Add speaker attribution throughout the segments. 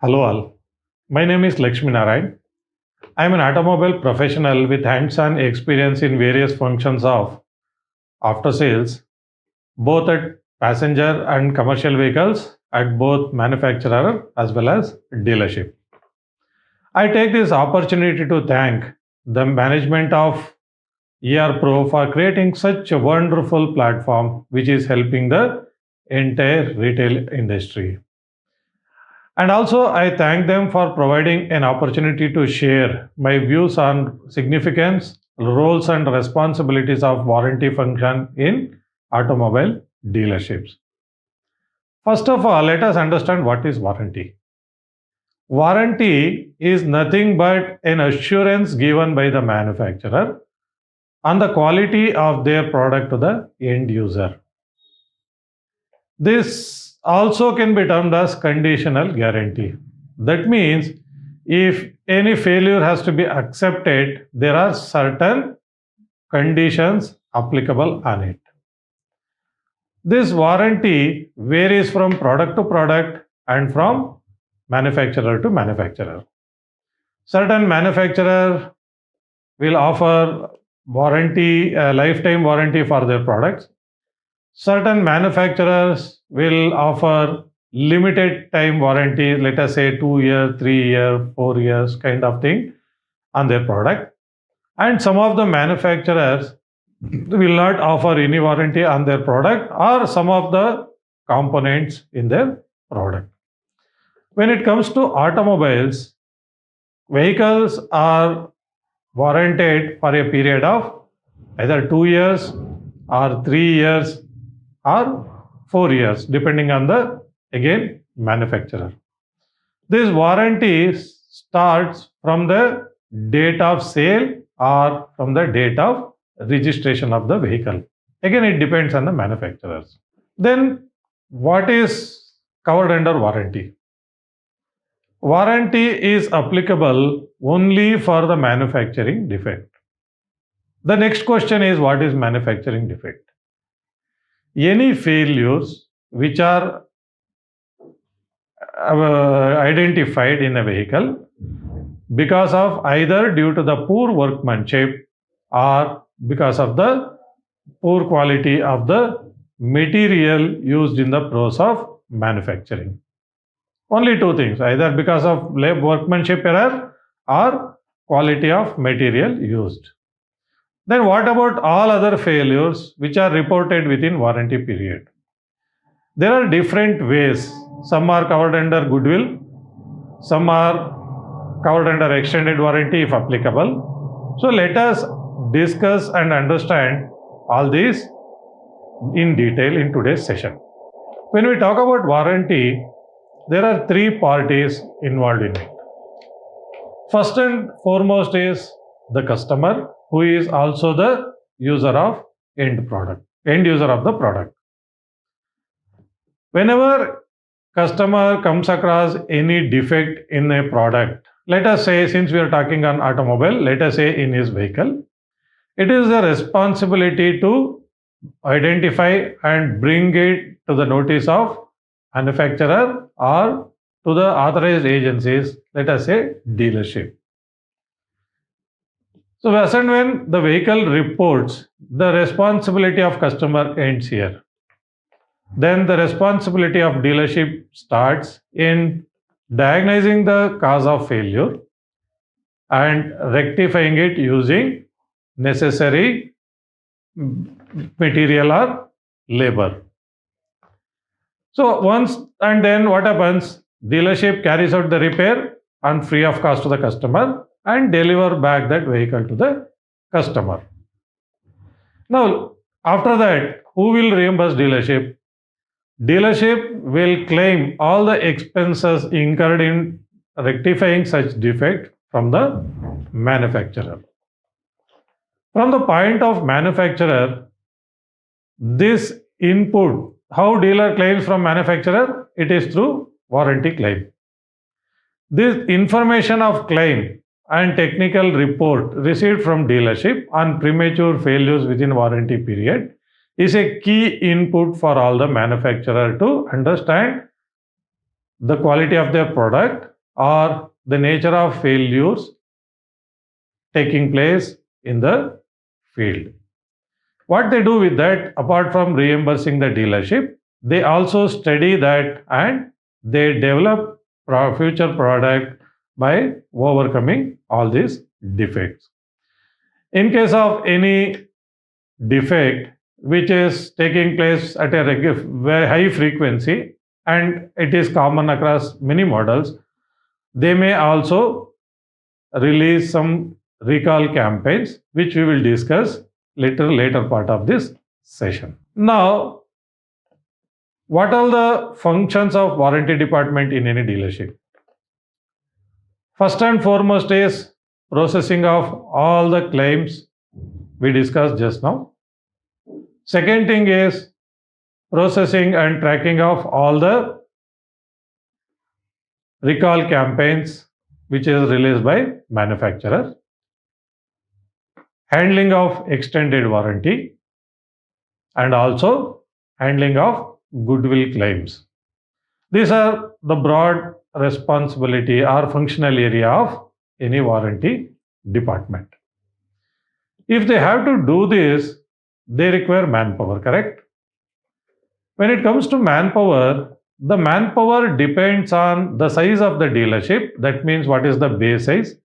Speaker 1: Hello all. My name is Lakshmi Narayan. I am an automobile professional with hands-on experience in various functions of after sales, both at passenger and commercial vehicles at both manufacturer as well as dealership. I take this opportunity to thank the management of ER Pro for creating such a wonderful platform which is helping the entire retail industry. And also, I thank them for providing an opportunity to share my views on significance, roles, and responsibilities of warranty function in automobile dealerships. First of all, let us understand what is warranty. Warranty is nothing but an assurance given by the manufacturer on the quality of their product to the end user. This also can be termed as conditional guarantee. That means if any failure has to be accepted, there are certain conditions applicable on it. This warranty varies from product to product and from manufacturer to manufacturer. Certain manufacturer will offer warranty, lifetime warranty for their products. Certain manufacturers will offer limited time warranty, let us say 2 years, 3 years, 4 years kind of thing on their product. And some of the manufacturers will not offer any warranty on their product or some of the components in their product. When it comes to automobiles, vehicles are warranted for a period of either 2 years or 3 years or 4 years, depending on the, again, manufacturer. This warranty starts from the date of sale or from the date of registration of the vehicle. Again, it depends on the manufacturers. Then, what is covered under warranty? Warranty is applicable only for the manufacturing defect. The next question is, what is manufacturing defect? Any failures which are identified in a vehicle because of either due to the poor workmanship or because of the poor quality of the material used in the process of manufacturing. Only two things, either because of workmanship error or quality of material used. Then what about all other failures which are reported within warranty period? There are different ways. Some are covered under goodwill, some are covered under extended warranty if applicable. So let us discuss and understand all these in detail in today's session. When we talk about warranty, there are three parties involved in it. First and foremost is the customer, who is also the user of end user of the product. Whenever customer comes across any defect in a product, let us say, since we are talking on automobile, let us say in his vehicle, it is the responsibility to identify and bring it to the notice of manufacturer or to the authorized agencies, let us say dealership. So as and when the vehicle reports, the responsibility of customer ends here. Then the responsibility of dealership starts in diagnosing the cause of failure and rectifying it using necessary material or labor. So once and then what happens? Dealership carries out the repair and free of cost to the customer and deliver back that vehicle to the customer. Now, after that, who will reimburse dealership? Dealership will claim all the expenses incurred in rectifying such defect from the manufacturer. From the point of manufacturer, this input, how dealer claims from manufacturer, it is through warranty claim. This information of claim and technical report received from dealership on premature failures within warranty period is a key input for all the manufacturer to understand the quality of their product or the nature of failures taking place in the field. What they do with that, apart from reimbursing the dealership, they also study that and they develop future product by overcoming all these defects. In case of any defect which is taking place at a very high frequency and it is common across many models, they may also release some recall campaigns which we will discuss later part of this session. Now, what are the functions of warranty department in any dealership? First and foremost is processing of all the claims we discussed just now. Second thing is processing and tracking of all the recall campaigns which is released by manufacturer. Handling of extended warranty and also handling of goodwill claims. These are the broad responsibility or functional area of any warranty department. If they have to do this, they require manpower, correct? When it comes to manpower, the manpower depends on the size of the dealership. That means what is the base size,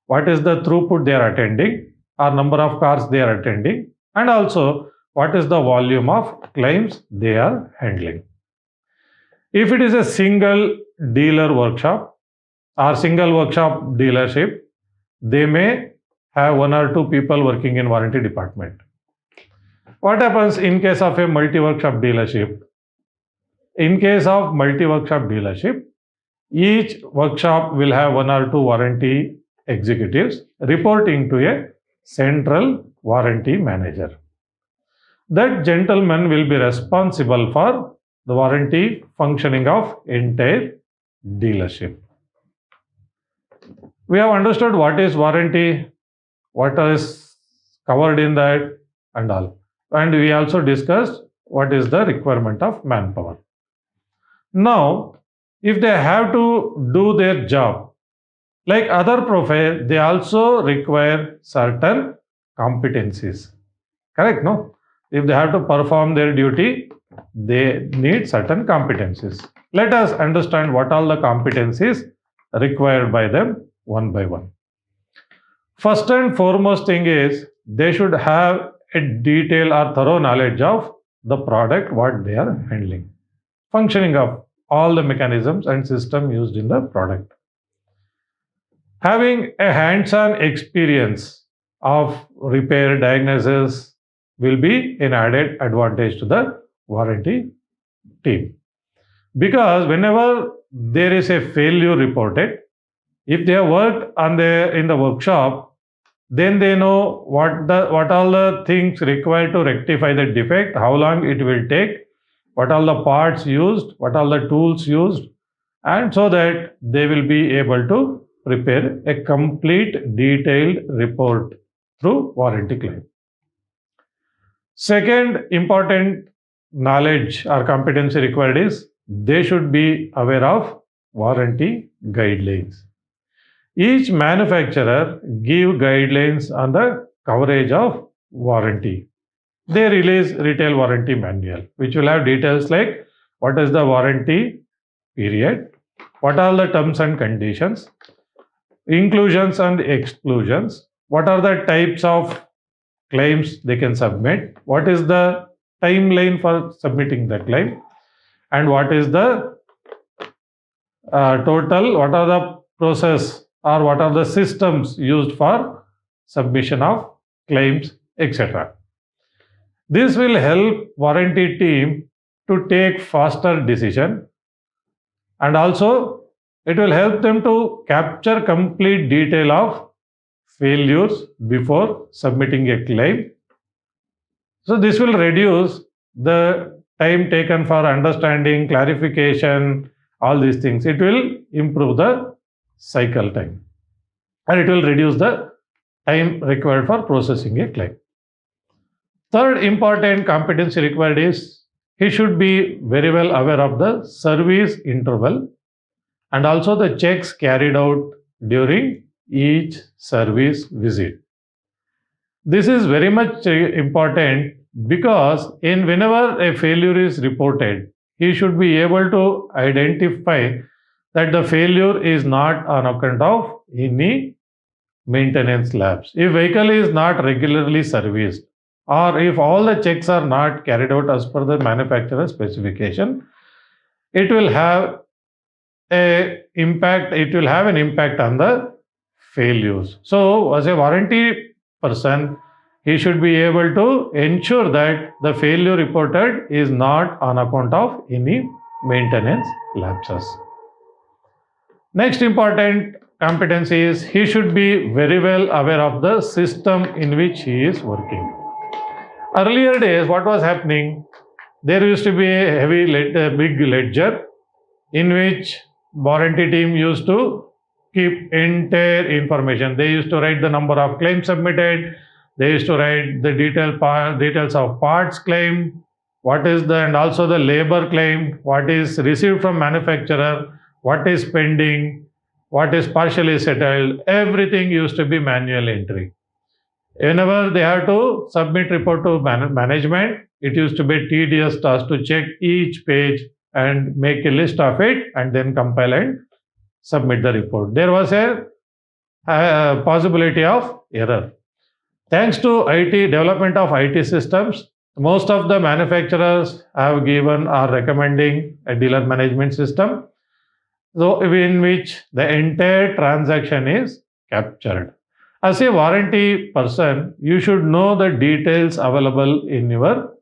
Speaker 1: what is the throughput they are attending, or number of cars they are attending, and also what is the volume of claims they are handling. If it is a single dealer workshop or single workshop dealership, they may have one or two people working in warranty department. What happens in case of a multi-workshop dealership? In case of multi-workshop dealership, each workshop will have one or two warranty executives reporting to a central warranty manager. That gentleman will be responsible for the warranty functioning of entire dealership. We have understood what is warranty, what is covered in that and all. And we also discussed what is the requirement of manpower. Now, if they have to do their job, like other profile, they also require certain competencies. Correct, no? If they have to perform their duty, they need certain competencies. Let us understand what all the competencies required by them one by one. First and foremost thing is they should have a detailed or thorough knowledge of the product what they are handling, functioning of all the mechanisms and system used in the product. Having a hands-on experience of repair diagnosis will be an added advantage to the warranty team. Because whenever there is a failure reported, if they have worked in the workshop, then they know what all the things required to rectify the defect, how long it will take, what all the parts used, what all the tools used, and so that they will be able to prepare a complete detailed report through warranty claim. Second important knowledge or competency required is they should be aware of warranty guidelines. Each manufacturer give guidelines on the coverage of warranty. They release retail warranty manual, which will have details like what is the warranty period, what are the terms and conditions, inclusions and exclusions, what are the types of claims they can submit, what is the timeline for submitting the claim, and what is the total, what are the process or what are the systems used for submission of claims, etc. This will help warranty team to take faster decision, and also it will help them to capture complete detail of failures before submitting a claim. So this will reduce the time taken for understanding, clarification, all these things. It will improve the cycle time and it will reduce the time required for processing a claim. Third important competency required is he should be very well aware of the service interval and also the checks carried out during each service visit. This is very much important because whenever a failure is reported, he should be able to identify that the failure is not on account of any maintenance lapse. If vehicle is not regularly serviced, or if all the checks are not carried out as per the manufacturer specification, it will have an impact on the failures. So as a warranty person, he should be able to ensure that the failure reported is not on account of any maintenance lapses. Next important competency is he should be very well aware of the system in which he is working. Earlier days, what was happening? There used to be a big ledger in which warranty team used to keep entire information. They used to write the number of claims submitted. They used to write the details of parts claim, and also the labor claim, what is received from manufacturer, what is pending, what is partially settled. Everything used to be manual entry. Whenever they have to submit report to management, it used to be tedious task to check each page and make a list of it and then compile and submit the report. There was a possibility of error. Thanks to development of IT systems, most of the manufacturers have given or recommending a dealer management system, so in which the entire transaction is captured. As a warranty person, you should know the details available in your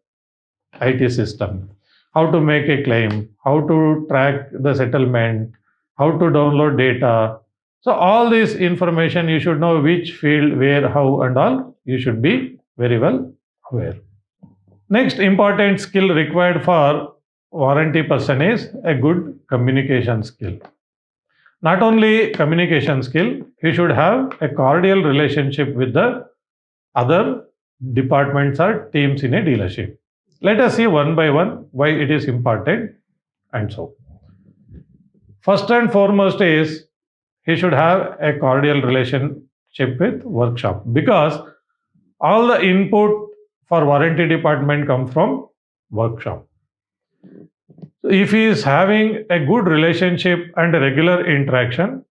Speaker 1: IT system. How to make a claim, how to track the settlement, how to download data. So all this information you should know which field, where, how and all. You should be very well aware. Next important skill required for warranty person is a good communication skill. Not only communication skill, he should have a cordial relationship with the other departments or teams in a dealership. Let us see one by one why it is important and so. First and foremost is he should have a cordial relationship with workshop, because all the input for warranty department come from workshop. So if he is having a good relationship and a regular interaction,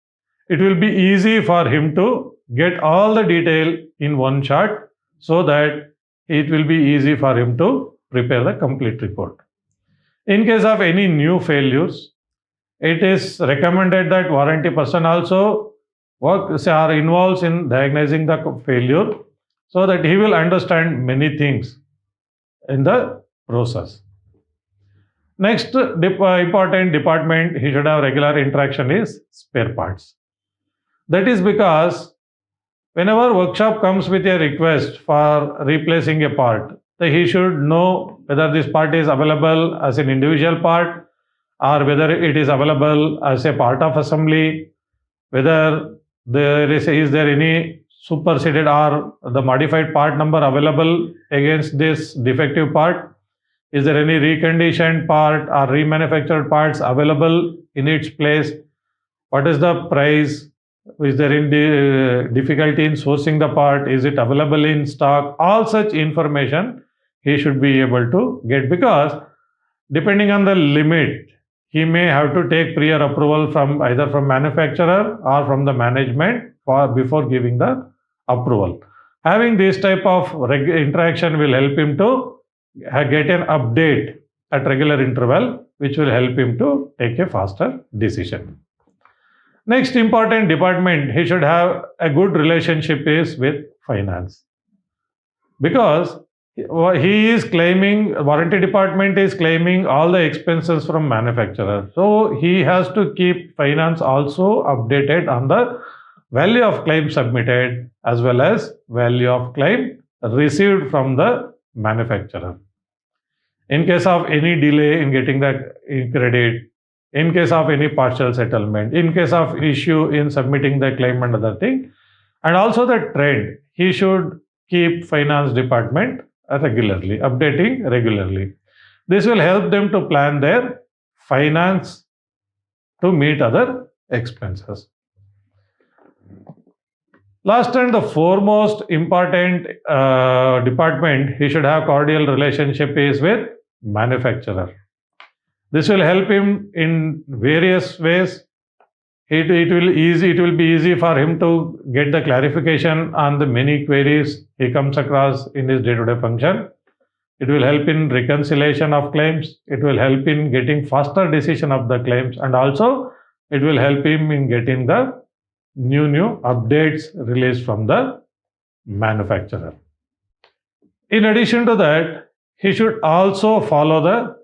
Speaker 1: it will be easy for him to get all the detail in one shot, so that it will be easy for him to prepare the complete report. In case of any new failures, it is recommended that warranty person also involves in diagnosing the failure, so that he will understand many things in the process. Next important department he should have regular interaction is spare parts. That is because whenever workshop comes with a request for replacing a part, he should know whether this part is available as an individual part or whether it is available as a part of assembly, whether is there any superseded or the modified part number available against this defective part. Is there any reconditioned part or remanufactured parts available in its place? What is the price? Is there any difficulty in sourcing the part? Is it available in stock? All such information he should be able to get, because depending on the limit, he may have to take prior approval from either from manufacturer or from the management before giving the approval. Having this type of interaction will help him to get an update at regular interval, which will help him to take a faster decision. Next important department he should have a good relationship is with finance, because he is claiming, warranty department is claiming all the expenses from manufacturer. So he has to keep finance also updated on the value of claim submitted as well as value of claim received from the manufacturer. In case of any delay in getting that credit, in case of any partial settlement, in case of issue in submitting the claim and other thing, and also the trend, he should keep finance department regularly, updating regularly. This will help them to plan their finance to meet other expenses. Last and the foremost important department he should have cordial relationship is with manufacturer. This will help him in various ways. It will be easy for him to get the clarification on the many queries he comes across in his day-to-day function. It will help in reconciliation of claims. It will help in getting faster decision of the claims, and also it will help him in getting the new updates released from the manufacturer. In addition to that, he should also follow the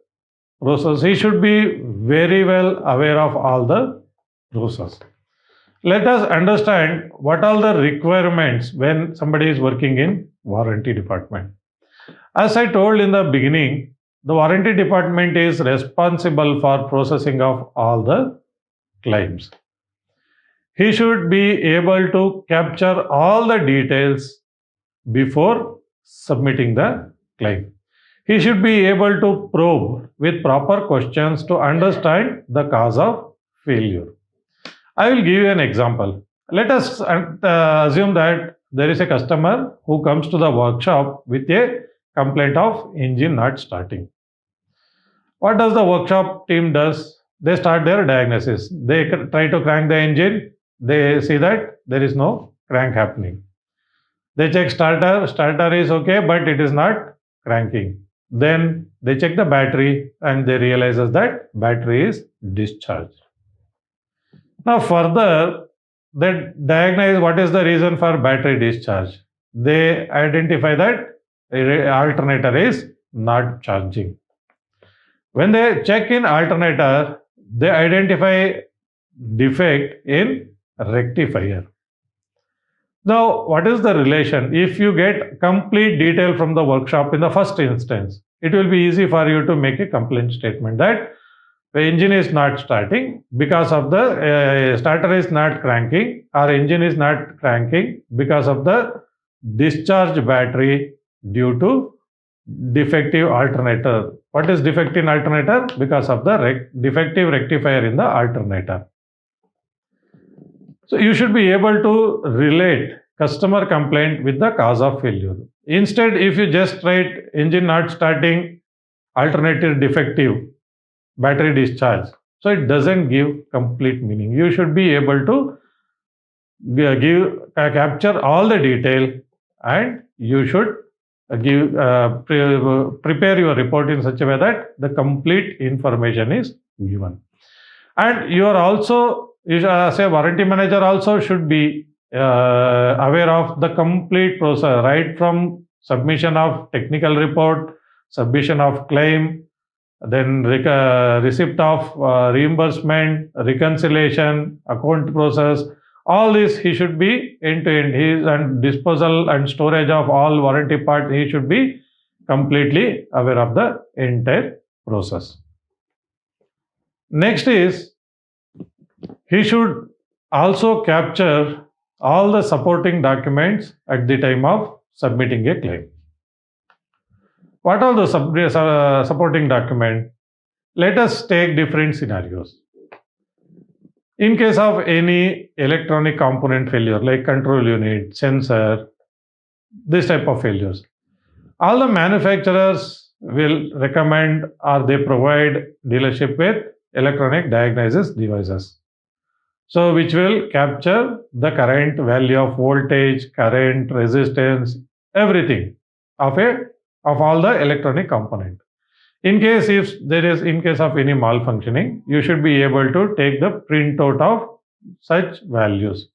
Speaker 1: process. He should be very well aware of all the process. Let us understand what are the requirements when somebody is working in warranty department. As I told in the beginning, the warranty department is responsible for processing of all the claims. He should be able to capture all the details before submitting the claim. He should be able to probe with proper questions to understand the cause of failure. I will give you an example. Let us assume that there is a customer who comes to the workshop with a complaint of engine not starting. What does the workshop team does? They start their diagnosis. They try to crank the engine. They see that there is no crank happening. They check starter is okay, but it is not cranking. Then they check the battery and they realize that battery is discharged. Now further, they diagnose what is the reason for battery discharge. They identify that alternator is not charging. When they check in alternator, they identify defect in rectifier. Now, what is the relation? If you get complete detail from the workshop in the first instance, it will be easy for you to make a complaint statement that the engine is not starting because of the starter is not cranking, or engine is not cranking because of the discharged battery due to defective alternator. What is defective in alternator? Because of the defective rectifier in the alternator. So you should be able to relate customer complaint with the cause of failure. Instead, if you just write engine not starting, alternator defective, battery discharge, so it doesn't give complete meaning. You should be able to capture all the detail, and you should prepare your report in such a way that the complete information is given. And you are also, as a warranty manager, also should be aware of the complete process, right from submission of technical report, submission of claim, then receipt of reimbursement, reconciliation, account process. All this he should be end-to-end. And disposal and storage of all warranty parts, he should be completely aware of the entire process. Next is, he should also capture all the supporting documents at the time of submitting a claim. What are the supporting documents? Let us take different scenarios. In case of any electronic component failure like control unit, sensor, this type of failures, all the manufacturers will recommend or they provide dealership with electronic diagnosis devices. So which will capture the current value of voltage, current, resistance, everything of all the electronic component. In case of any malfunctioning, you should be able to take the printout of such values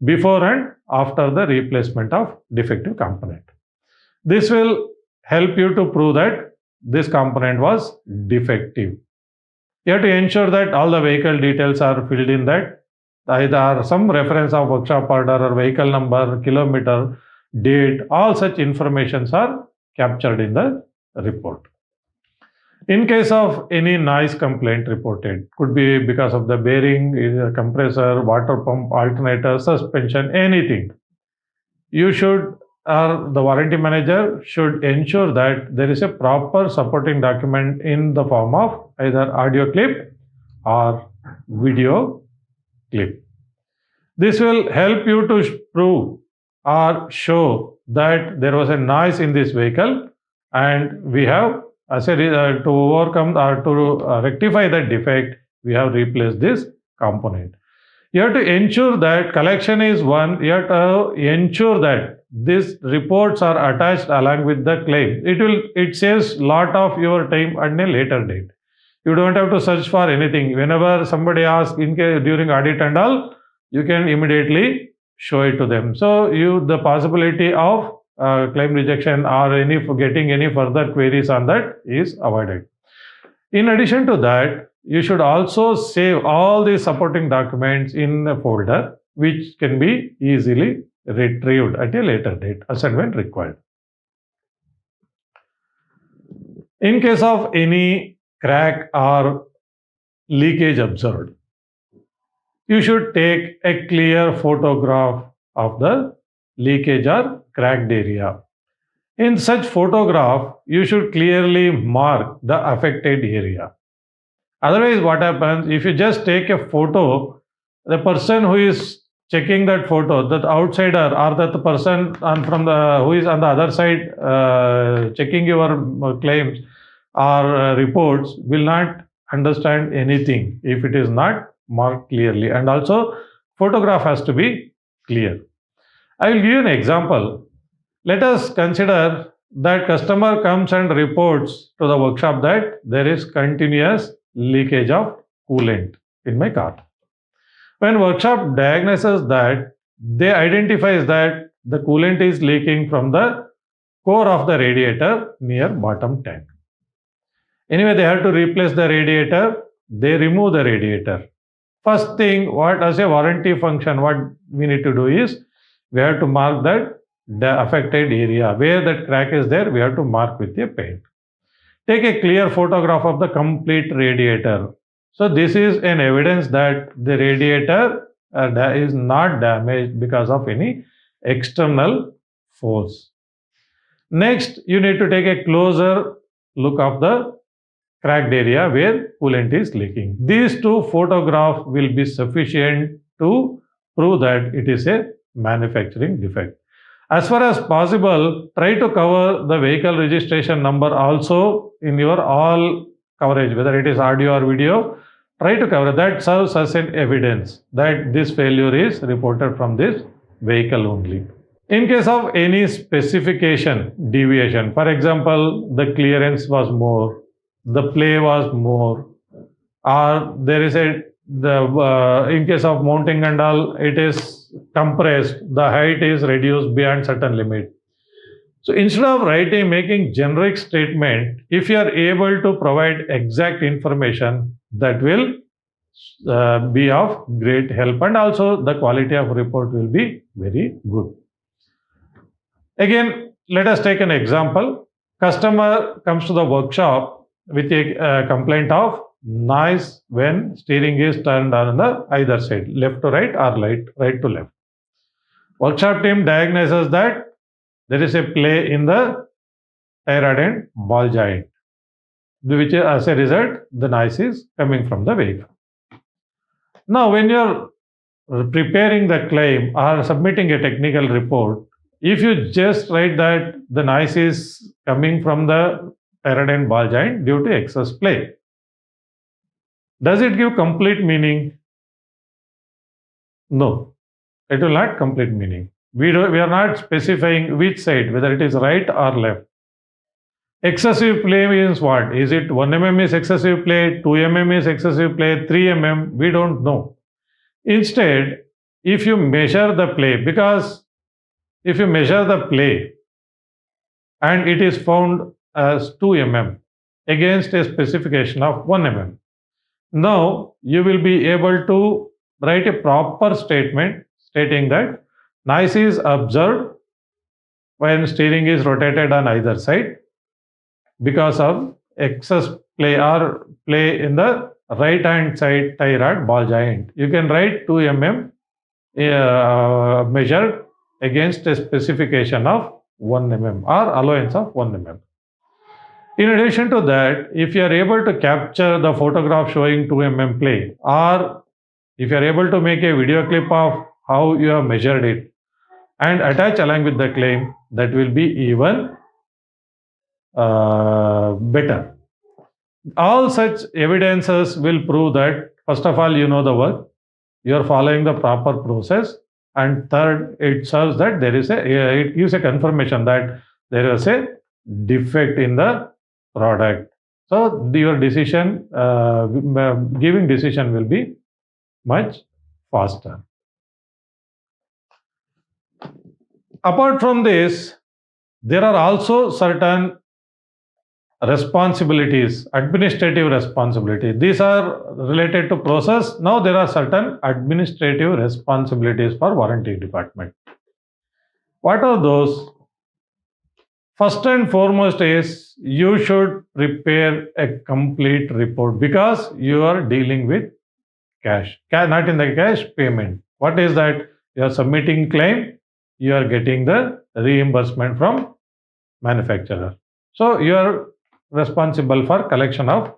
Speaker 1: before and after the replacement of defective component. This will help you to prove that this component was defective. You have to ensure that all the vehicle details are filled in that, either some reference of workshop order or vehicle number, kilometer, date, all such informations are captured in the report. In case of any noise complaint reported, could be because of the bearing, compressor, water pump, alternator, suspension, anything, you should, or the warranty manager should ensure that there is a proper supporting document in the form of either audio clip or video clip. This will help you to prove or show that there was a noise in this vehicle, and we have, to overcome or to rectify that defect, we have replaced this component. You have to ensure that collection is one. You have to ensure that these reports are attached along with the claim. It saves lot of your time at a later date. You don't have to search for anything. Whenever somebody asks in case during audit and all, you can immediately show it to them. So the possibility of claim rejection or getting any further queries on that is avoided. In addition to that, you should also save all the supporting documents in a folder which can be easily retrieved at a later date as and when required. In case of any crack or leakage observed, you should take a clear photograph of the leakage or cracked area. In such photograph, you should clearly mark the affected area. Otherwise, what happens, if you just take a photo, the person who is checking that photo, that outsider or that the person who is on the other side checking your claims or reports will not understand anything if it is not marked clearly. And also, photograph has to be clear. I will give you an example. Let us consider that customer comes and reports to the workshop that there is continuous leakage of coolant in my car. When workshop diagnoses that, they identifies that the coolant is leaking from the core of the radiator near bottom tank. Anyway, they have to replace the radiator. They remove the radiator. First thing, what as a warranty function, what we need to do is we have to mark that the affected area where that crack is there. We have to mark with a paint. Take a clear photograph of the complete radiator. So this is an evidence that the radiator is not damaged because of any external force. Next, you need to take a closer look of the cracked area where coolant is leaking. These two photographs will be sufficient to prove that it is a manufacturing defect. As far as possible, try to cover the vehicle registration number also in your all coverage, whether it is audio or video. Try to cover that. Serves as an evidence that this failure is reported from this vehicle only. In case of any specification deviation, for example, the clearance was more, the play was more, or there is in case of mounting and all, it is compressed, the height is reduced beyond certain limit. So instead of making generic statement, if you are able to provide exact information, that will be of great help, and also the quality of report will be very good. Again, let us take an example. Customer comes to the workshop with a complaint of noise when steering is turned on the either side, left to right or right to left. Workshop team diagnoses that there is a play in the tie rod and ball joint, which as a result the noise is coming from the vehicle. Now, when you are preparing the claim or submitting a technical report, if you just write that the noise is coming from the tie rod and ball joint due to excess play, does it give complete meaning? No, it will not complete meaning. We are not specifying which side, whether it is right or left. Excessive play means what? Is it 1 mm is excessive play, 2 mm is excessive play, 3 mm? We don't know. Instead, if you measure the play, because if you measure the play and it is found as 2 mm against a specification of 1 mm, now you will be able to write a proper statement stating that noise is observed when steering is rotated on either side because of excess play or play in the right hand side tie rod ball joint. You can write 2 mm measured against a specification of 1 mm or allowance of 1 mm. In addition to that, if you are able to capture the photograph showing 2 mm play or if you are able to make a video clip of how you have measured it and attach along with the claim, that will be even better. All such evidences will prove that, first of all, you know the work, you are following the proper process, and third, it serves that there is it gives a confirmation that there is a defect in the product. So your decision, giving decision will be much faster. Apart from this, there are also certain responsibilities, administrative responsibilities. These are related to process. Now there are certain administrative responsibilities for warranty department. What are those? First and foremost is you should prepare a complete report because you are dealing with cash, not in the cash payment. What is that? You are submitting claim, you are getting the reimbursement from manufacturer. So you are responsible for collection of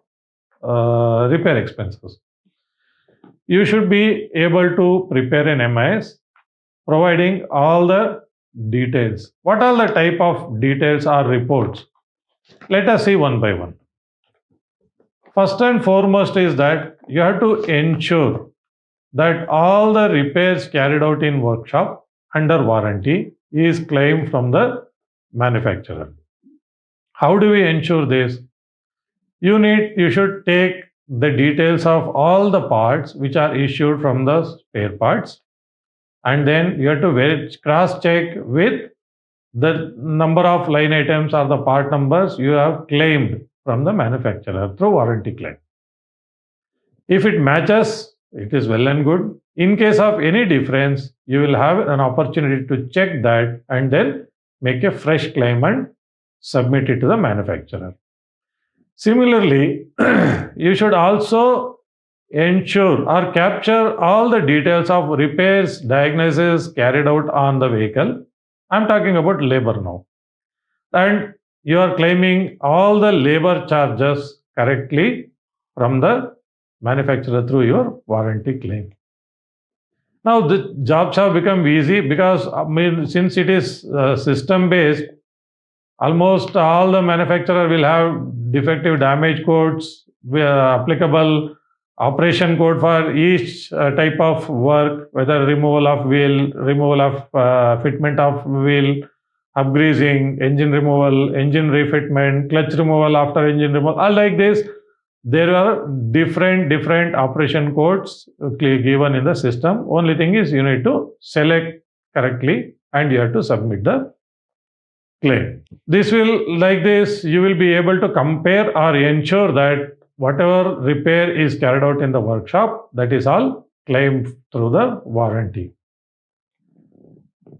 Speaker 1: repair expenses. You should be able to prepare an MIS providing all the details. What are the type of details or reports? Let us see one by one. First and foremost is that you have to ensure that all the repairs carried out in workshop under warranty is claimed from the manufacturer. How do we ensure this? You should take the details of all the parts which are issued from the spare parts, and then you have to cross check with the number of line items or the part numbers you have claimed from the manufacturer through warranty claim. If it matches, it is well and good. In case of any difference, you will have an opportunity to check that and then make a fresh claim and submit it to the manufacturer. Similarly, you should also ensure or capture all the details of repairs, diagnosis carried out on the vehicle. I'm talking about labor now. And you are claiming all the labor charges correctly from the manufacturer through your warranty claim. Now the jobs have become easy because since it is system based, almost all the manufacturer will have defective damage codes, applicable operation code for each type of work, whether removal of wheel, removal of fitment of wheel, upgreasing, engine removal, engine refitment, clutch removal after engine removal. All like this, there are different operation codes given in the system. Only thing is you need to select correctly and you have to submit the claim. This will, like this, you will be able to compare or ensure that whatever repair is carried out in the workshop, that is all claimed through the warranty.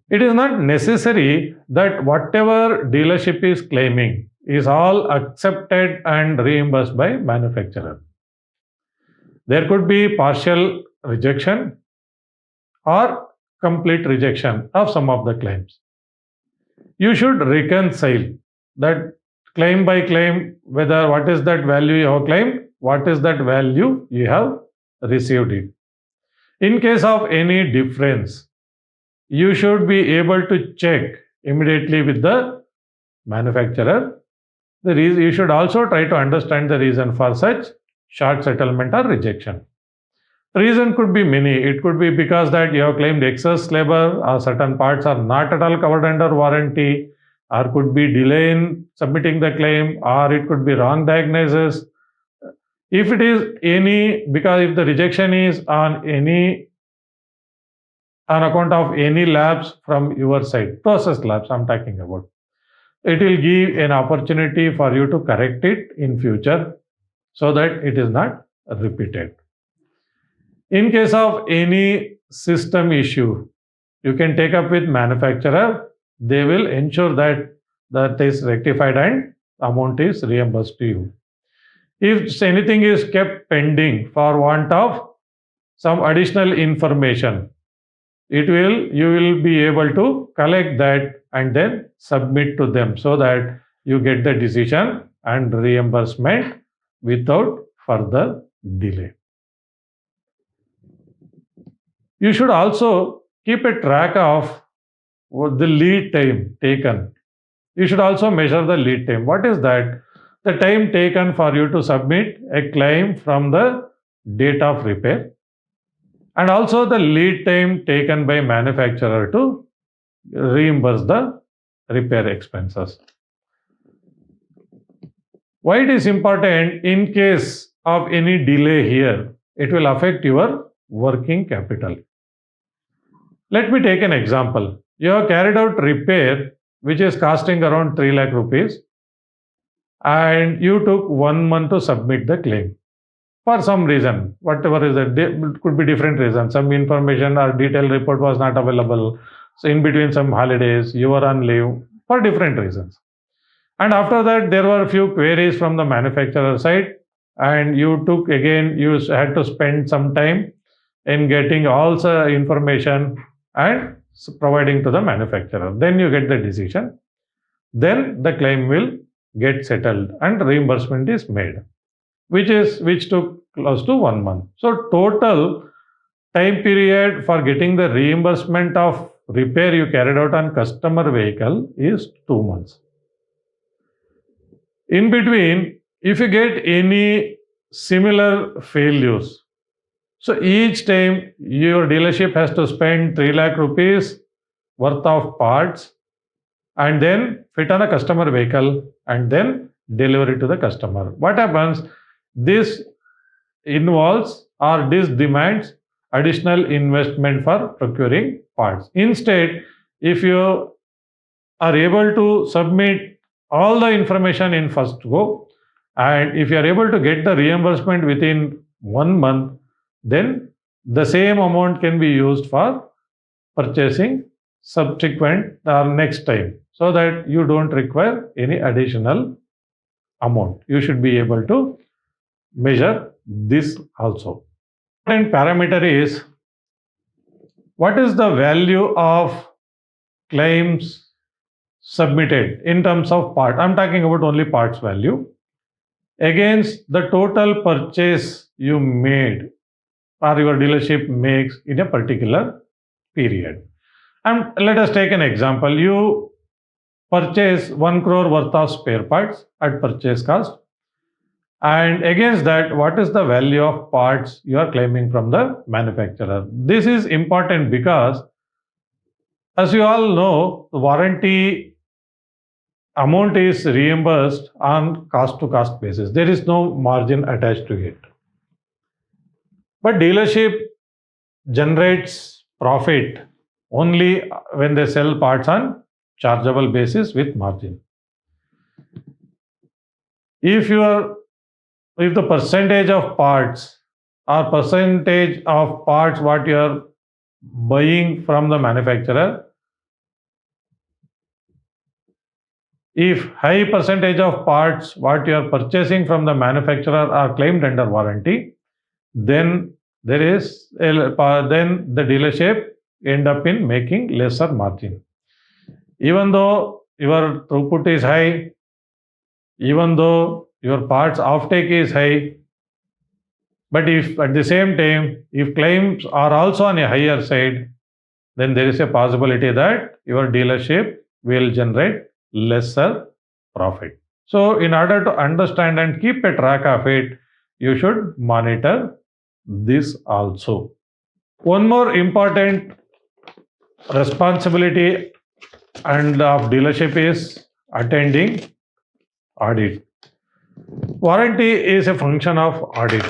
Speaker 1: It is not necessary that whatever dealership is claiming is all accepted and reimbursed by manufacturer. There could be partial rejection or complete rejection of some of the claims. You should reconcile that claim by claim, whether what is that value you have claimed, what is that value you have received it. In case of any difference, you should be able to check immediately with the manufacturer. You should also try to understand the reason for such short settlement or rejection. Reason could be many. It could be because that you have claimed excess labor or certain parts are not at all covered under warranty, or could be delay in submitting the claim, or it could be wrong diagnosis. If it is any, because if the rejection is on account of any lapse from your side, process lapse I'm talking about, it will give an opportunity for you to correct it in future so that it is not repeated. In case of any system issue, you can take up with manufacturer. They will ensure that that is rectified and amount is reimbursed to you. If anything is kept pending for want of some additional information, you will be able to collect that and then submit to them so that you get the decision and reimbursement without further delay. You should also keep a track of the lead time taken. You should also measure the lead time. What is that? The time taken for you to submit a claim from the date of repair, and also the lead time taken by manufacturer to reimburse the repair expenses. Why it is important? In case of any delay here, it will affect your working capital. Let me take an example. You have carried out repair which is costing around 3 lakh rupees, and you took 1 month to submit the claim. For some reason, whatever is it could be different reasons. Some information or detailed report was not available. So in between some holidays, you were on leave for different reasons. And after that, there were a few queries from the manufacturer side, and you had to spend some time in getting all the information and providing to the manufacturer. Then you get the decision. Then the claim will get settled and reimbursement is made, which took close to 1 month. So total time period for getting the reimbursement of repair you carried out on customer vehicle is 2 months. In between, if you get any similar failures, so each time your dealership has to spend 3 lakh rupees worth of parts and then fit on a customer vehicle and then deliver it to the customer. What happens? This involves or this demands additional investment for procuring parts. Instead, if you are able to submit all the information in first go, and if you are able to get the reimbursement within 1 month, then the same amount can be used for purchasing subsequent or next time, so that you don't require any additional amount. You should be able to measure this also. And parameter is, what is the value of claims submitted in terms of part? I'm talking about only parts value against the total purchase you made or your dealership makes in a particular period. And let us take an example. You purchase 1 crore worth of spare parts at purchase cost, and against that, what is the value of parts you are claiming from the manufacturer? This is important because, as you all know, the warranty amount is reimbursed on cost to cost basis. There is no margin attached to it. But dealership generates profit only when they sell parts on chargeable basis with margin. If the percentage of parts or percentage of parts what you are buying from the manufacturer, if high percentage of parts what you are purchasing from the manufacturer are claimed under warranty, then the dealership end up in making lesser margin. Even though your throughput is high, even though your parts offtake is high, but if at the same time, if claims are also on a higher side, then there is a possibility that your dealership will generate lesser profit. So in order to understand and keep a track of it, you should monitor this also. One more important responsibility and of dealership is attending audit. Warranty is a function of audit.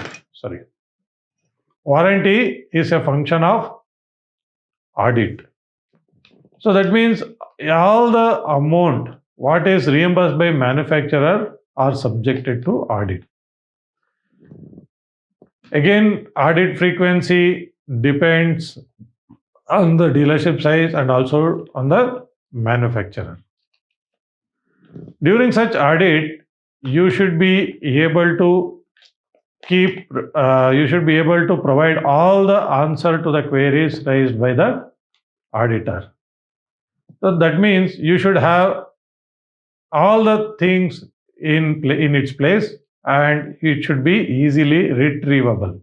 Speaker 1: Warranty is a function of audit. So that means all the amount what is reimbursed by manufacturer are subjected to audit. Again, audit frequency depends on the dealership size and also on the manufacturer. During such audit, you should be able to provide all the answer to the queries raised by the auditor. So that means you should have all the things in its place and it should be easily retrievable.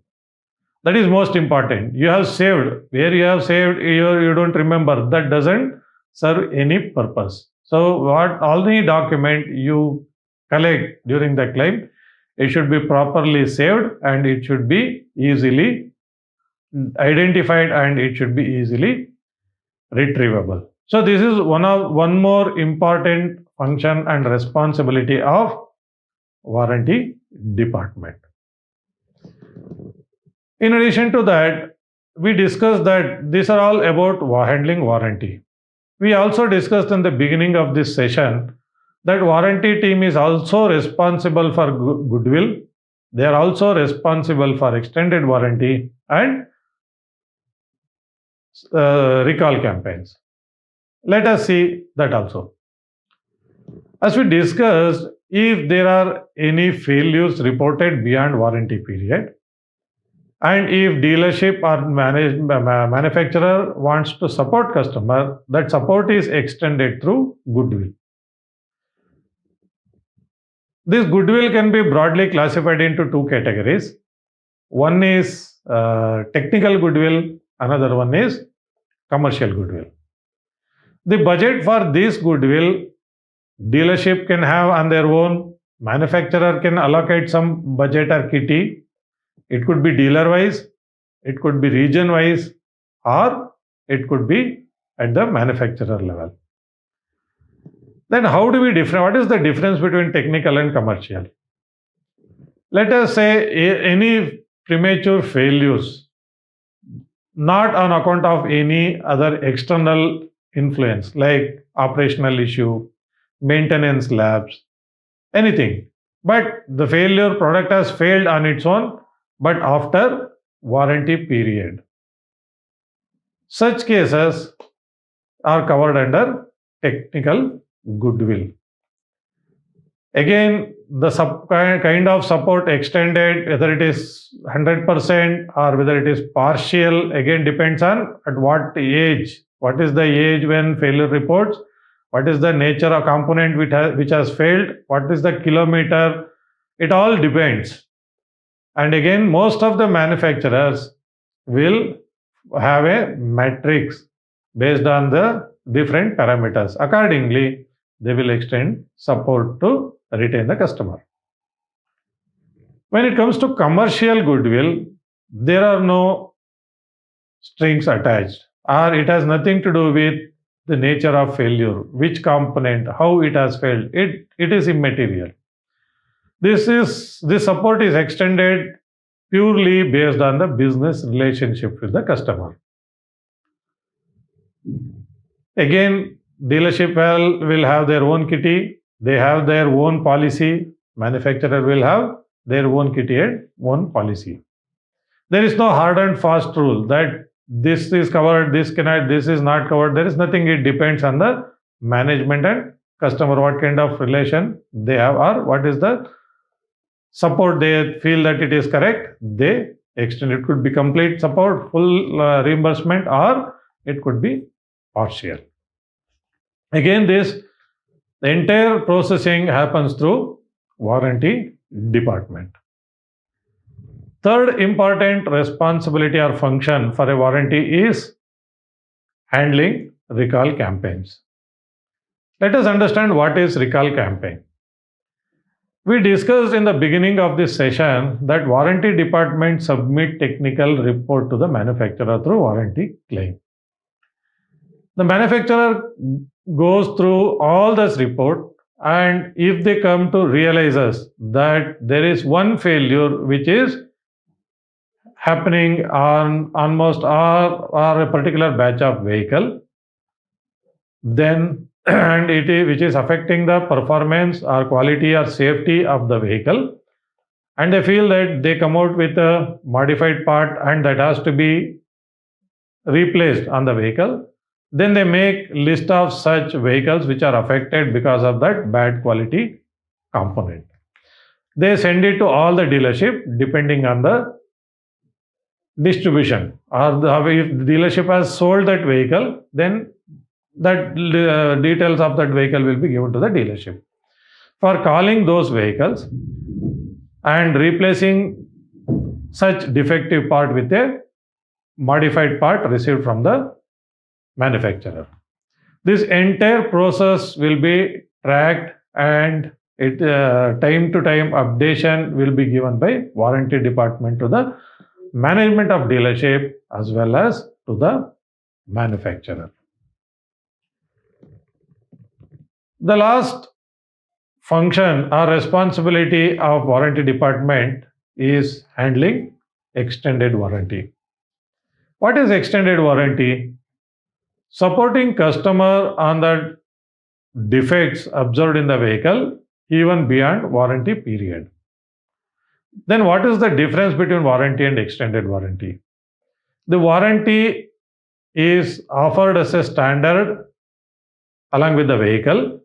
Speaker 1: That is most important. You have saved. Where you have saved, you don't remember. That doesn't serve any purpose. So what all the document you collect during the claim, it should be properly saved and it should be easily identified and it should be easily retrievable. So this is one more important function and responsibility of warranty department. In addition to that, we discussed that these are all about handling warranty. We also discussed in the beginning of this session that warranty team is also responsible for goodwill. They are also responsible for extended warranty and recall campaigns. Let us see that also. As we discussed, if there are any failures reported beyond warranty period, and if dealership or manufacturer wants to support customer, that support is extended through goodwill. This goodwill can be broadly classified into two categories. One is technical goodwill, another one is commercial goodwill. The budget for this goodwill, dealership can have on their own, manufacturer can allocate some budget or kitty. It could be dealer wise, it could be region wise, or it could be at the manufacturer level. Then how do we differentiate? What is the difference between technical and commercial? Let us say any premature failures, not on account of any other external influence like operational issue, maintenance labs, anything. But the product has failed on its own, but after warranty period. Such cases are covered under technical goodwill. Again, the kind of support extended, whether it is 100% or whether it is partial, again depends on at what age. What is the age when failure reports? What is the nature of component which has failed? What is the kilometer? It all depends. And again, most of the manufacturers will have a matrix based on the different parameters. Accordingly, they will extend support to retain the customer. When it comes to commercial goodwill, there are no strings attached, or it has nothing to do with the nature of failure, which component, how it has failed. It is immaterial. This support is extended purely based on the business relationship with the customer. Again, dealership will have their own kitty, they have their own policy, manufacturer will have their own kitty and own policy. There is no hard and fast rule that this is covered, this is not covered. There is nothing. It depends on the management and customer, what kind of relation they have, or what is the support they feel that it is correct, they extend. It could be complete support, full reimbursement, or it could be partial. Again, the entire processing happens through warranty department. Third important responsibility or function for a warranty is handling recall campaigns. Let us understand what is recall campaign. We discussed in the beginning of this session that warranty department submit technical report to the manufacturer through warranty claim. The manufacturer goes through all this report, and if they come to realizes that there is one failure which is happening on almost or a particular batch of vehicle, then and which is affecting the performance or quality or safety of the vehicle, and they feel that they come out with a modified part and that has to be replaced on the vehicle, then they make list of such vehicles which are affected because of that bad quality component. They send it to all the dealership depending on the distribution, or if the dealership has sold that vehicle, then that details of that vehicle will be given to the dealership. For calling those vehicles and replacing such defective part with a modified part received from the manufacturer. This entire process will be tracked and it time to time updation will be given by warranty department to the management of dealership as well as to the manufacturer. The last function or responsibility of warranty department is handling extended warranty. What is extended warranty? Supporting customer on the defects observed in the vehicle even beyond warranty period. Then what is the difference between warranty and extended warranty? The warranty is offered as a standard along with the vehicle,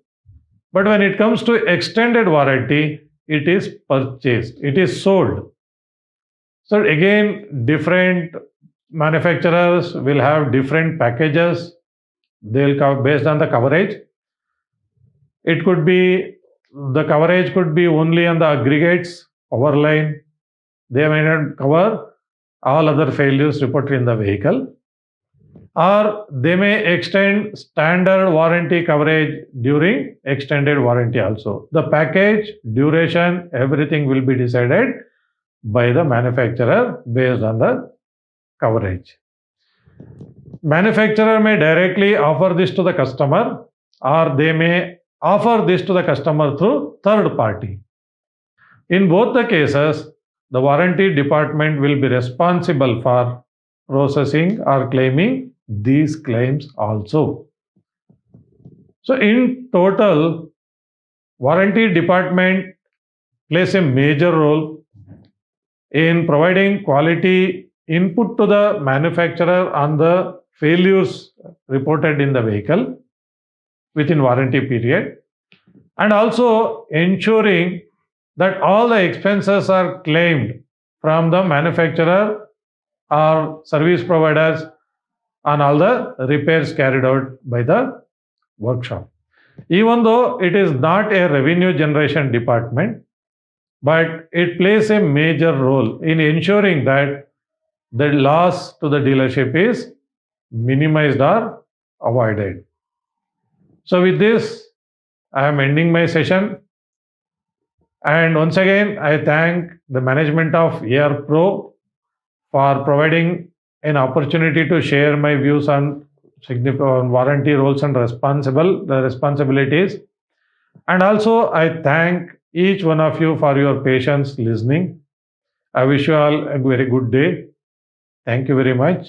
Speaker 1: but when it comes to extended warranty, it is purchased, it is sold. So again, different manufacturers will have different packages. They'll cover based on the coverage. It could be the coverage could be only on the aggregates, overline. They may not cover all other failures reported in the vehicle, or they may extend standard warranty coverage during extended warranty also. The package, duration, everything will be decided by the manufacturer based on the coverage. Manufacturer may directly offer this to the customer, or they may offer this to the customer through third party. In both the cases, the warranty department will be responsible for processing or claiming these claims also. So in total, warranty department plays a major role in providing quality input to the manufacturer on the failures reported in the vehicle within warranty period, and also ensuring that all the expenses are claimed from the manufacturer or service providers on all the repairs carried out by the workshop. Even though it is not a revenue generation department, but it plays a major role in ensuring that the loss to the dealership is minimized or avoided. So with this, I am ending my session. And once again, I thank the management of AR Pro for providing an opportunity to share my views on significant warranty roles and responsibilities. And also, I thank each one of you for your patience listening. I wish you all a very good day. Thank you very much.